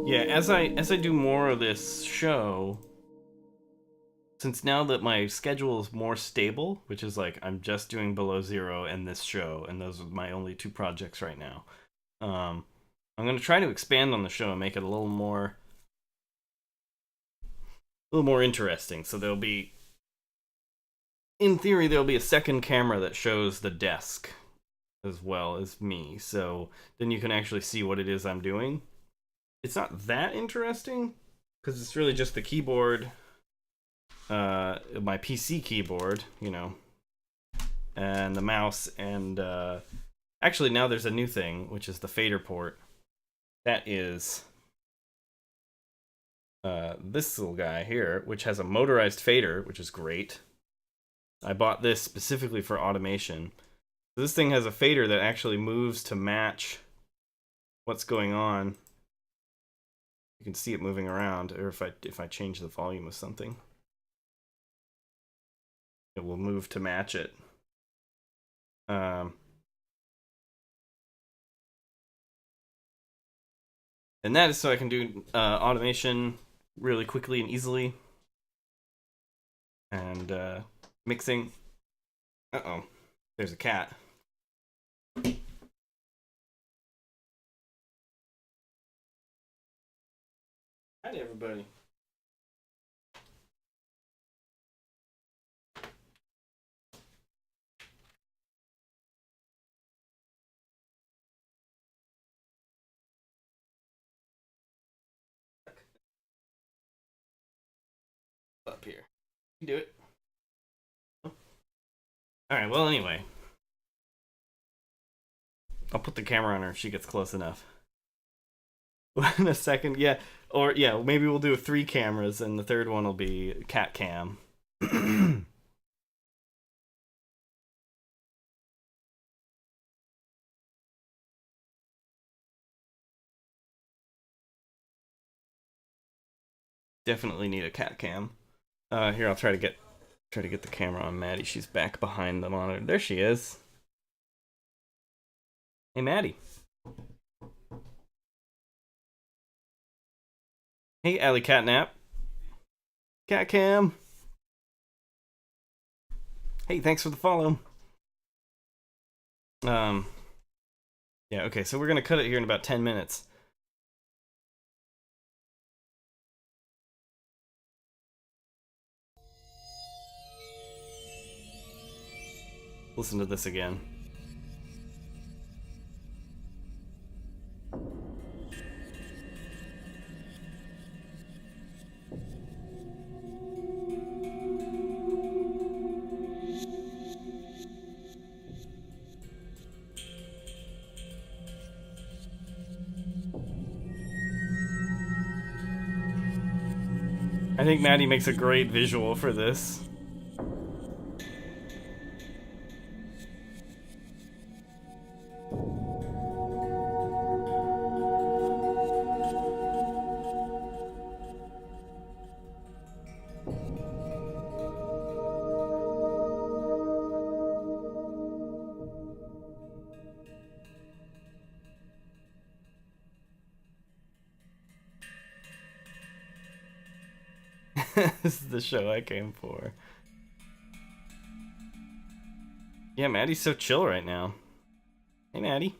Yeah, as I do more of this show, since now that my schedule is more stable, which is like I'm just doing Below Zero and this show, and those are my only two projects right now. I'm going to try to expand on the show and make it a little more little more interesting. So there'll be, in theory, there'll be a second camera that shows the desk as well as me. So then you can actually see what it is I'm doing. It's not that interesting because it's really just the keyboard, my PC keyboard, you know, and the mouse. And actually now there's a new thing, which is the fader port. That is this little guy here, which has a motorized fader, which is great. I bought this specifically for automation. This thing has a fader that actually moves to match what's going on. You can see it moving around, or if I change the volume of something, it will move to match it. And that is so I can do automation really quickly and easily. And mixing. Uh-oh, there's a cat. Hi, everybody. Up here. You can do it. Alright, well, anyway. I'll put the camera on her if she gets close enough. In a second, yeah. Or, yeah, maybe we'll do 3 cameras, and the third one will be cat cam. Definitely need a cat cam. Here, I'll try to get the camera on Maddie. She's back behind the monitor. There she is. Hey, Maddie. Hey, Alley Catnap. Cat cam. Hey, thanks for the follow. Yeah, okay, so we're gonna cut it here in about 10 minutes. Listen to this again. I think Maddie makes a great visual for this. This is the show I came for. Yeah, Maddie's so chill right now. Hey, Maddie.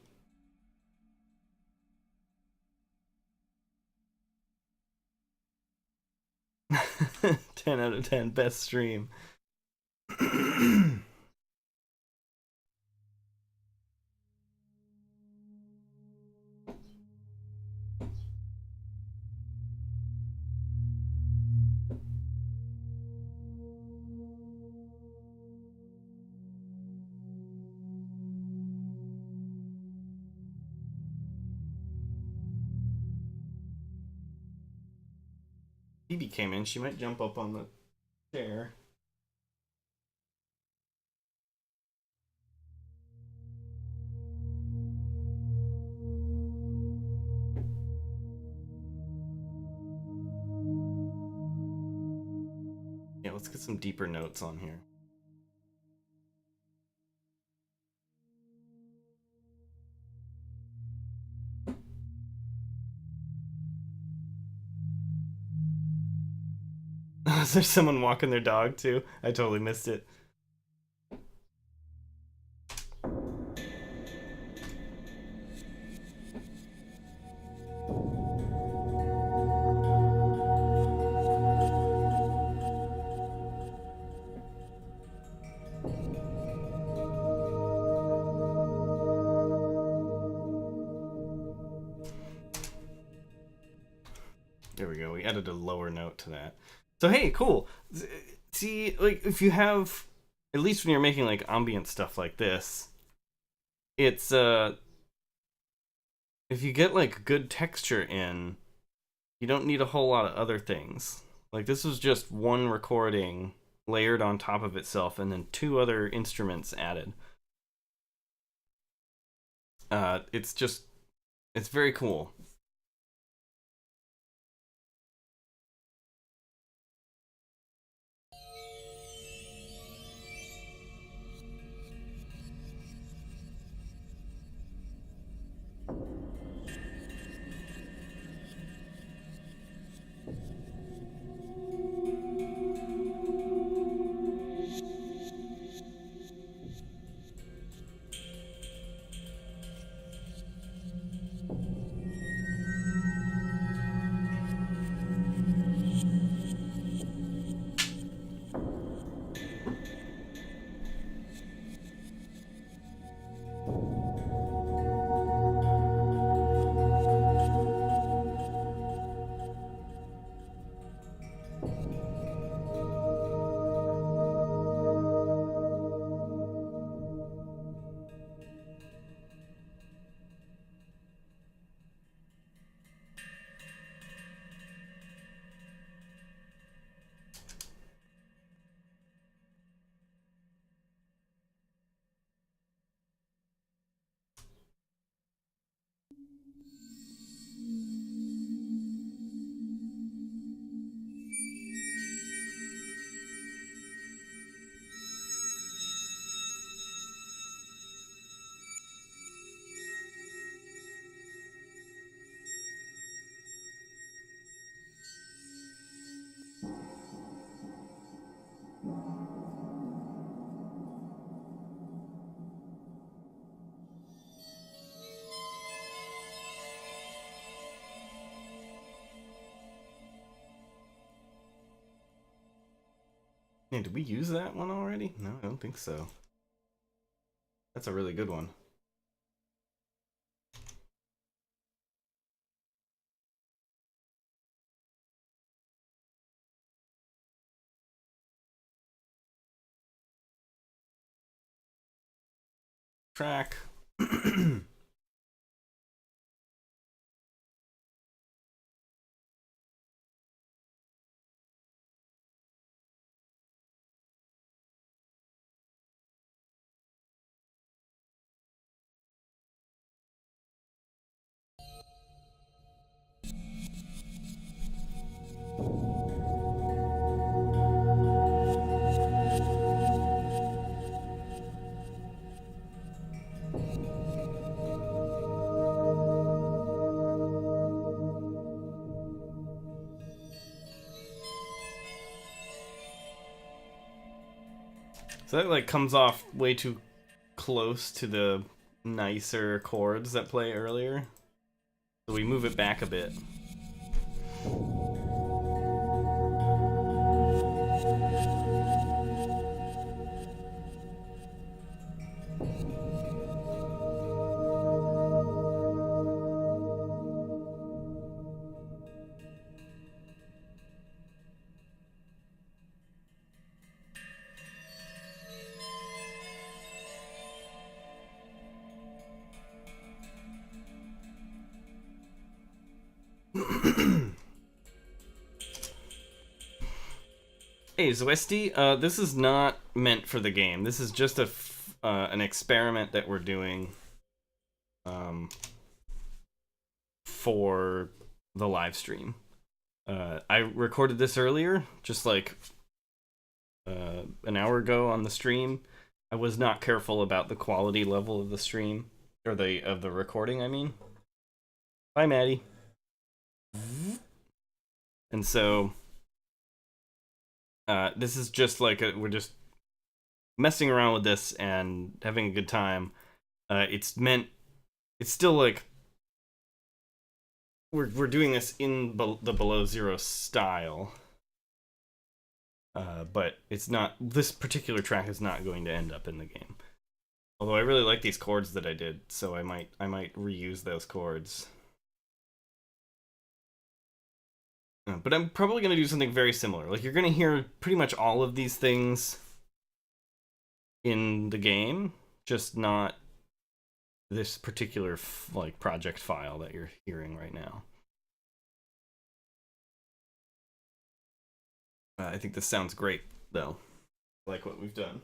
Ten out of 10, best stream. Phoebe came in. She might jump up on the chair. Yeah, let's get some deeper notes on here. Is there someone walking their dog too? I totally missed it. There we go. We added a lower note to that. So hey, cool. See, like if you have, at least when you're making like ambient stuff like this, it's if you get like good texture in, you don't need a whole lot of other things. Like this was just one recording layered on top of itself and then two other instruments added. It's very cool. Man, did we use that one already? No, I don't think so. That's a really good one. Track. So that like comes off way too close to the nicer chords that play earlier. So we move it back a bit. Hey, Zwesty, this is not meant for the game. This is just an experiment that we're doing for the live stream. I recorded this earlier, just like an hour ago on the stream. I was not careful about the quality level of the stream, or of the recording, I mean. Bye, Maddie. And so this is just like we're just messing around with this and having a good time. It's still like we're doing this in the Below Zero style, but it's not. This particular track is not going to end up in the game. Although I really like these chords that I did, so I might reuse those chords. But I'm probably going to do something very similar. Like, you're going to hear pretty much all of these things in the game, just not this particular like project file that you're hearing right now. I think this sounds great, though. I like what we've done.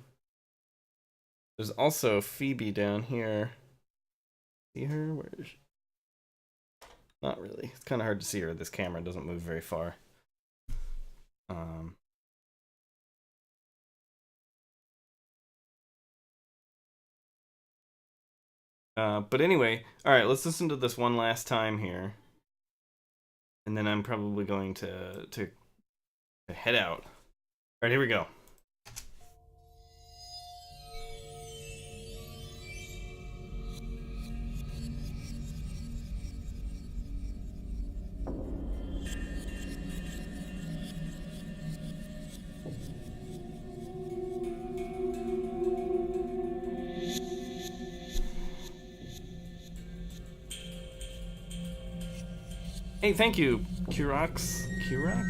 There's also Phoebe down here. See her? Where is she? Not really. It's kind of hard to see her. This camera doesn't move very far. But anyway, all right, let's listen to this one last time here. And then I'm probably going to head out. All right, here we go. Hey, thank you, Kirax. Kirax?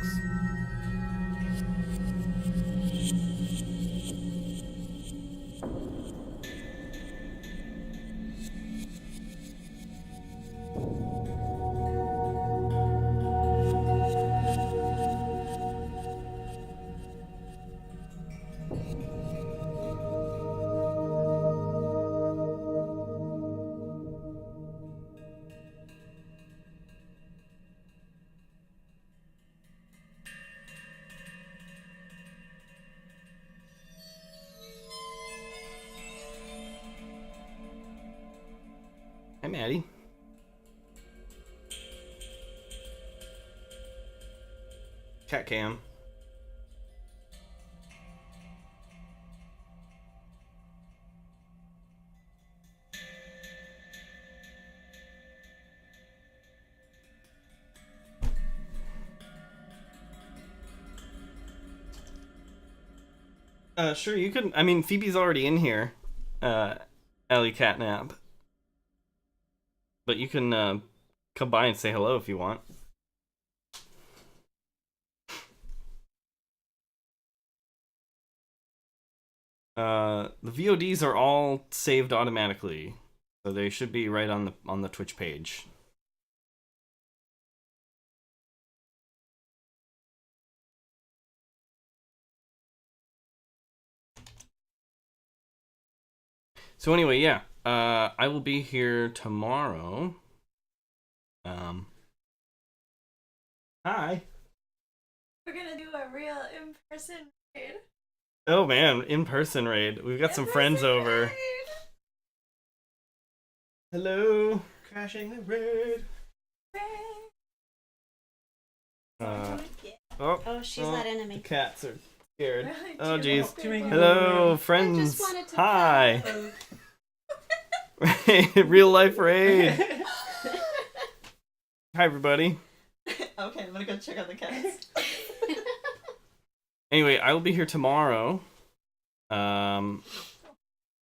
Hi, Maddie. Cat cam. Sure, you could. I mean, Phoebe's already in here. Ellie Catnap. But you can come by and say hello if you want. The VODs are all saved automatically, so they should be right on the Twitch page. So anyway, yeah, I will be here tomorrow. Hi. We're gonna do a real in-person raid. Oh man, in-person raid. We've got some friends over. Raid. Hello. Crashing the raid. Oh, she's that The enemy. cats are scared. Really? Oh jeez. Hello. Hello, I friends. just wanted to Hi. pet. Real life raid. Hi everybody. Okay, I'm gonna go check out the cats. Anyway, I will be here tomorrow. And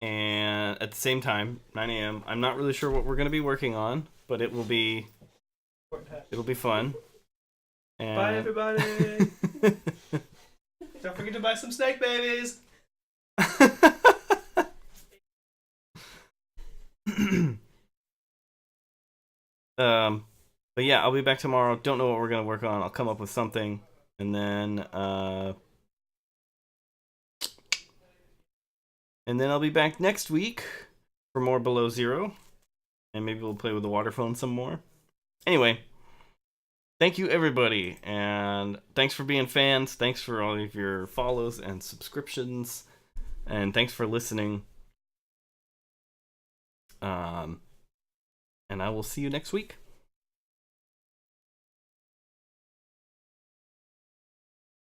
at the same time, 9 a.m. I'm not really sure what we're gonna be working on, but it'll be fun. And... Bye, everybody. Don't forget to buy some snake babies. But yeah, I'll be back tomorrow. Don't know what we're gonna work on. I'll come up with something, and then I'll be back next week for more Below Zero, and maybe we'll play with the waterphone some more. Anyway, thank you everybody, and thanks for being fans. Thanks for all of your follows and subscriptions, and thanks for listening. And I will see you next week.